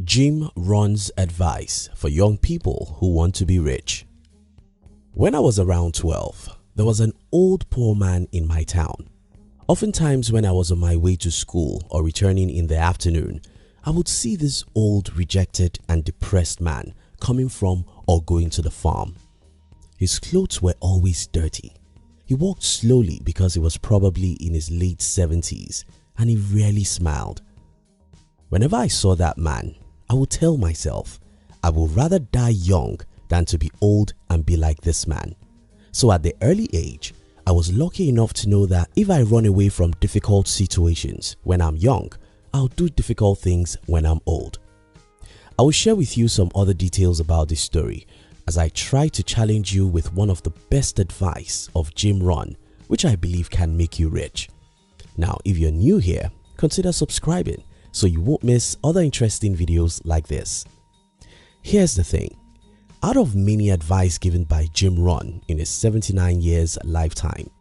Jim Rohn's advice for young people who want to be rich. When I was around 12, there was an old poor man in my town. Oftentimes when I was on my way to school or returning in the afternoon, I would see this old, rejected and depressed man coming from or going to the farm. His clothes were always dirty. He walked slowly because he was probably in his late 70s and he rarely smiled. Whenever I saw that man, I would tell myself, I would rather die young than to be old and be like this man. So at the early age, I was lucky enough to know that if I run away from difficult situations when I'm young, I'll do difficult things when I'm old. I will share with you some other details about this story as I try to challenge you with one of the best advice of Jim Rohn, which I believe can make you rich. Now, if you're new here, consider subscribing so you won't miss other interesting videos like this. Here's the thing. Out of many advice given by Jim Rohn in his 79 years lifetime,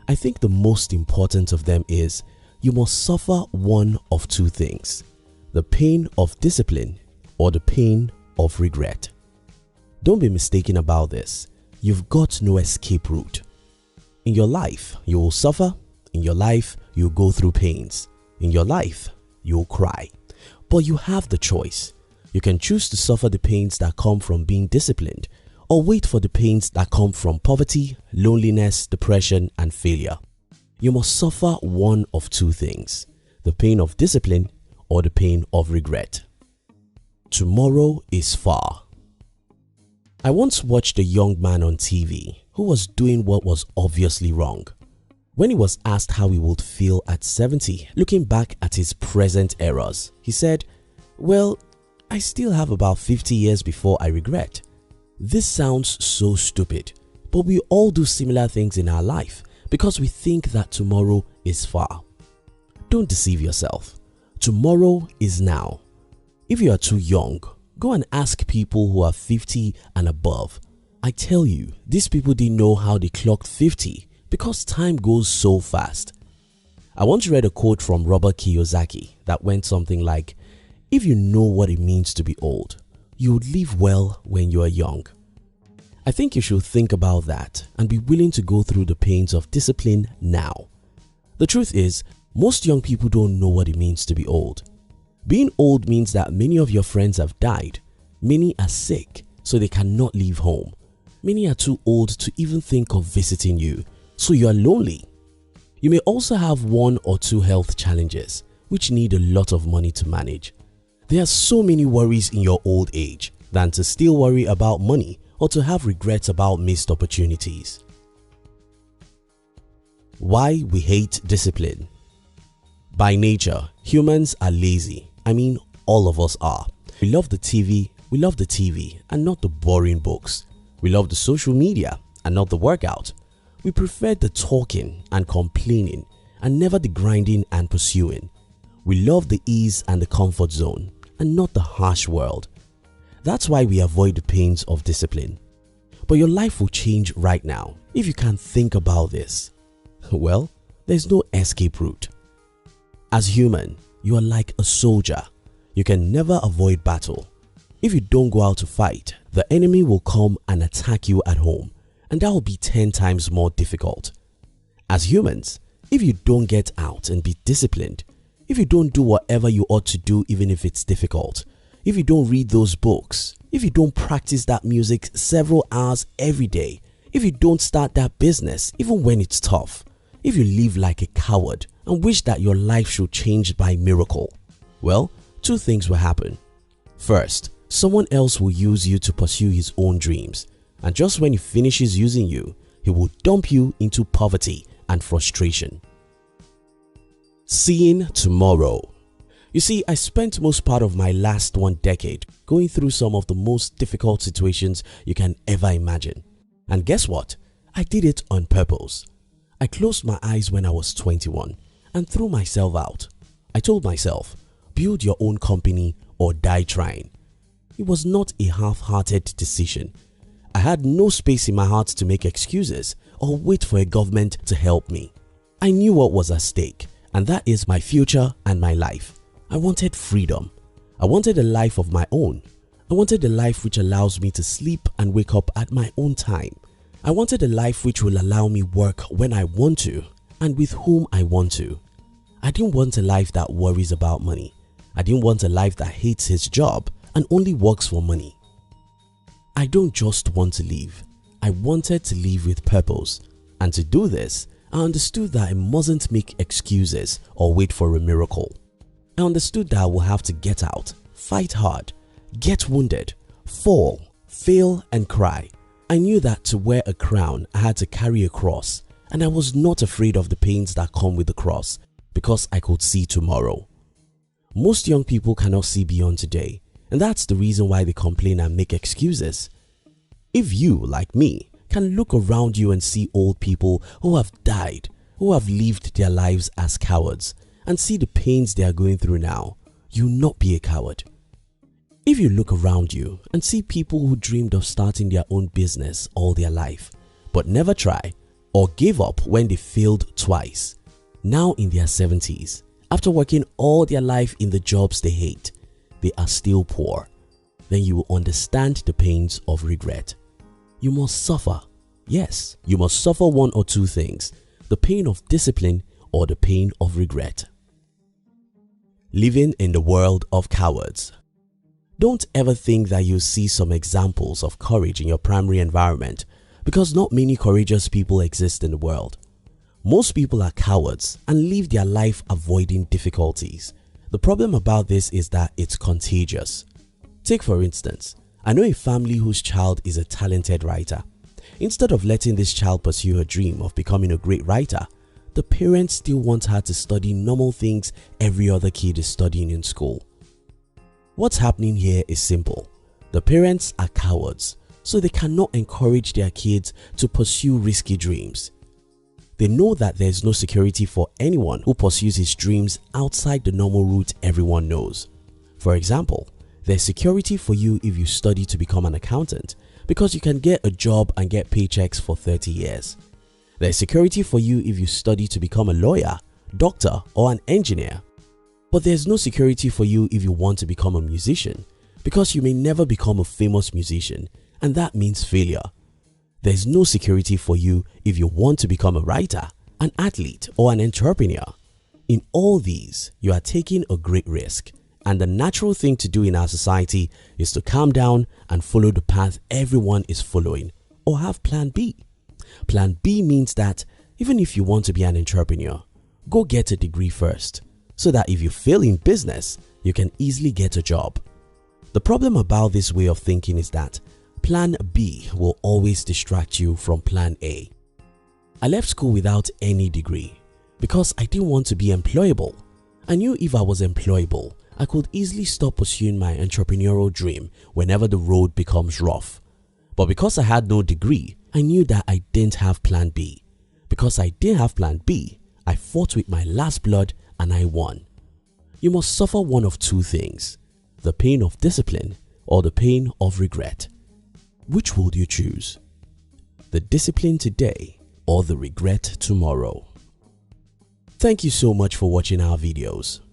I think the most important of them is you must suffer one of two things: the pain of discipline or the pain of regret. Don't be mistaken about this. You've got no escape route. In your life, you will suffer. In your life, you'll go through pains. In your life, you'll cry. But you have the choice. You can choose to suffer the pains that come from being disciplined or wait for the pains that come from poverty, loneliness, depression and failure. You must suffer one of two things: the pain of discipline or the pain of regret. Tomorrow is far. I once watched a young man on TV who was doing what was obviously wrong. When he was asked how he would feel at 70, looking back at his present errors, he said, "Well, I still have about 50 years before I regret." This sounds so stupid, but we all do similar things in our life because we think that tomorrow is far. Don't deceive yourself. Tomorrow is now. If you are too young, go and ask people who are 50 and above. I tell you, these people didn't know how they clocked 50 because time goes so fast. I once read a quote from Robert Kiyosaki that went something like, "If you know what it means to be old, you would live well when you are young." I think you should think about that and be willing to go through the pains of discipline now. The truth is, most young people don't know what it means to be old. Being old means that many of your friends have died, many are sick so they cannot leave home, many are too old to even think of visiting you, so you are lonely. You may also have one or two health challenges which need a lot of money to manage. There are so many worries in your old age than to still worry about money or to have regrets about missed opportunities. Why we hate discipline. By nature, humans are lazy. I mean, all of us are. We love the TV and not the boring books. We love the social media and not the workout. We prefer the talking and complaining and never the grinding and pursuing. We love the ease and the comfort zone and not the harsh world. That's why we avoid the pains of discipline. But your life will change right now if you can think about this. Well, there's no escape route. As human, you are like a soldier. You can never avoid battle. If you don't go out to fight, the enemy will come and attack you at home, and that will be 10 times more difficult. As humans, if you don't get out and be disciplined, if you don't do whatever you ought to do even if it's difficult, if you don't read those books, if you don't practice that music several hours every day, if you don't start that business even when it's tough, if you live like a coward and wish that your life should change by miracle, well, two things will happen. First, someone else will use you to pursue his own dreams, and just when he finishes using you, he will dump you into poverty and frustration. Seeing tomorrow. You see, I spent most part of my last 1 decade going through some of the most difficult situations you can ever imagine. And guess what? I did it on purpose. I closed my eyes when I was 21 and threw myself out. I told myself, build your own company or die trying. It was not a half-hearted decision. I had no space in my heart to make excuses or wait for a government to help me. I knew what was at stake, and that is my future and my life. I wanted freedom. I wanted a life of my own. I wanted a life which allows me to sleep and wake up at my own time. I wanted a life which will allow me work when I want to and with whom I want to. I didn't want a life that worries about money. I didn't want a life that hates his job and only works for money. I don't just want to live. I wanted to live with purpose, and to do this, I understood that I mustn't make excuses or wait for a miracle. I understood that I will have to get out, fight hard, get wounded, fall, fail and cry. I knew that to wear a crown I had to carry a cross, and I was not afraid of the pains that come with the cross because I could see tomorrow. Most young people cannot see beyond today, and that's the reason why they complain and make excuses. If you, like me, can look around you and see old people who have died, who have lived their lives as cowards, and see the pains they are going through now, you will not be a coward. If you look around you and see people who dreamed of starting their own business all their life, but never try or gave up when they failed twice, now in their 70s, after working all their life in the jobs they hate, they are still poor, then you will understand the pains of regret. You must suffer. Yes, you must suffer one or two things, the pain of discipline or the pain of regret. Living in the world of cowards. Don't ever think that you'll see some examples of courage in your primary environment, because not many courageous people exist in the world. Most people are cowards and live their life avoiding difficulties. The problem about this is that it's contagious. Take for instance, I know a family whose child is a talented writer. Instead of letting this child pursue her dream of becoming a great writer, the parents still want her to study normal things every other kid is studying in school. What's happening here is simple. The parents are cowards, so they cannot encourage their kids to pursue risky dreams. They know that there is no security for anyone who pursues his dreams outside the normal route everyone knows. For example, there's security for you if you study to become an accountant, because you can get a job and get paychecks for 30 years. There's security for you if you study to become a lawyer, doctor or an engineer. But there's no security for you if you want to become a musician, because you may never become a famous musician, and that means failure. There's no security for you if you want to become a writer, an athlete or an entrepreneur. In all these, you are taking a great risk, and the natural thing to do in our society is to calm down and follow the path everyone is following, or have plan B. Plan B means that even if you want to be an entrepreneur, go get a degree first, so that if you fail in business, you can easily get a job. The problem about this way of thinking is that plan B will always distract you from plan A. I left school without any degree because I didn't want to be employable. I knew if I was employable, I could easily stop pursuing my entrepreneurial dream whenever the road becomes rough. But because I had no degree, I knew that I didn't have plan B. Because I didn't have plan B, I fought with my last blood and I won. You must suffer one of two things, the pain of discipline or the pain of regret. Which would you choose? The discipline today or the regret tomorrow? Thank you so much for watching our videos.